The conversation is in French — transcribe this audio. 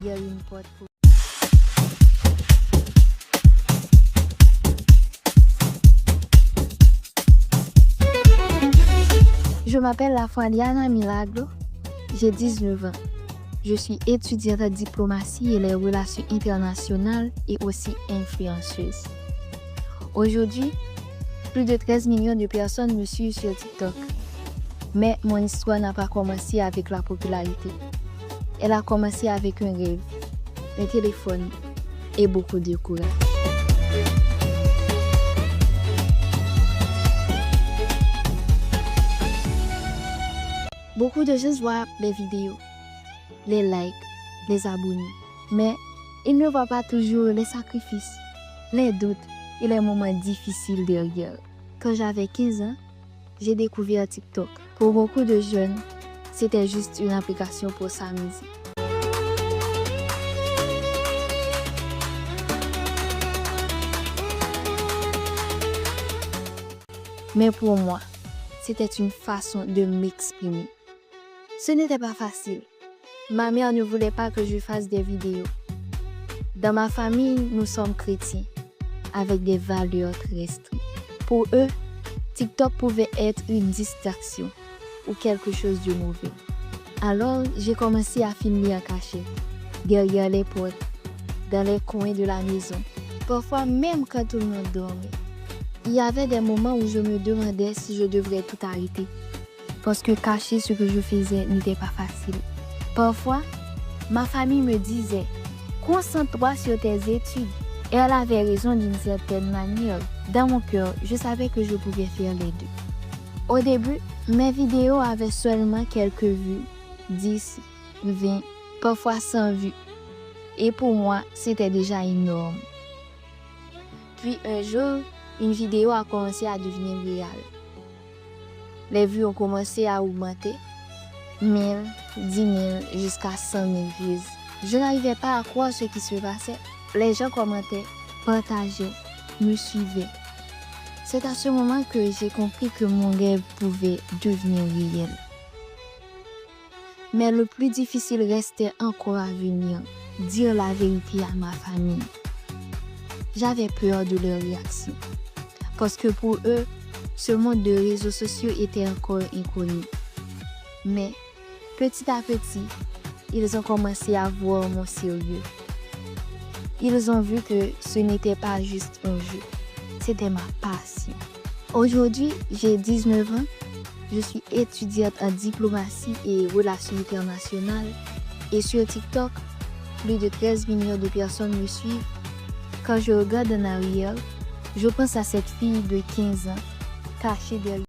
Il y a une porte pour... Je m'appelle Lafrediana Milagro, j'ai 19 ans. Je suis étudiante en diplomatie et les relations internationales et aussi influenceuse. Aujourd'hui, plus de 13 millions de personnes me suivent sur TikTok. Mais mon histoire n'a pas commencé avec la popularité. Elle a commencé avec un rêve, un téléphone et beaucoup de courage. Beaucoup de gens voient les vidéos, les likes, les abonnés, mais ils ne voient pas toujours les sacrifices, les doutes et les moments difficiles derrière. Quand j'avais 15 ans, j'ai découvert TikTok. Pour beaucoup de jeunes, c'était juste une application pour s'amuser. Mais pour moi, c'était une façon de m'exprimer. Ce n'était pas facile. Ma mère ne voulait pas que je fasse des vidéos. Dans ma famille, nous sommes chrétiens, avec des valeurs très strictes. Pour eux, TikTok pouvait être une distraction ou quelque chose de mauvais. Alors, j'ai commencé à filmer en cachette, derrière les portes, dans les coins de la maison. Parfois, même quand tout le monde dormait. Il y avait des moments où je me demandais si je devrais tout arrêter. Parce que cacher ce que je faisais n'était pas facile. Parfois, ma famille me disait « Concentre-toi sur tes études ». Et elle avait raison d'une certaine manière. Dans mon cœur, je savais que je pouvais faire les deux. Au début, mes vidéos avaient seulement quelques vues, 10, 20, parfois 100 vues. Et pour moi, c'était déjà énorme. Puis un jour, une vidéo a commencé à devenir virale. Les vues ont commencé à augmenter, 1000, 10 000, jusqu'à 100 000 vues. Je n'arrivais pas à croire ce qui se passait. Les gens commentaient, partageaient, me suivaient. C'est à ce moment que j'ai compris que mon rêve pouvait devenir réel. Mais le plus difficile restait encore à venir, dire la vérité à ma famille. J'avais peur de leur réaction, parce que pour eux, ce monde de réseaux sociaux était encore inconnu. Mais petit à petit, ils ont commencé à voir mon sérieux. Ils ont vu que ce n'était pas juste un jeu, c'était ma passion. Aujourd'hui, j'ai 19 ans, je suis étudiante en diplomatie et relations internationales et sur TikTok, plus de 13 millions de personnes me suivent. Quand je regarde en arrière, je pense à cette fille de 15 ans cachée derrière.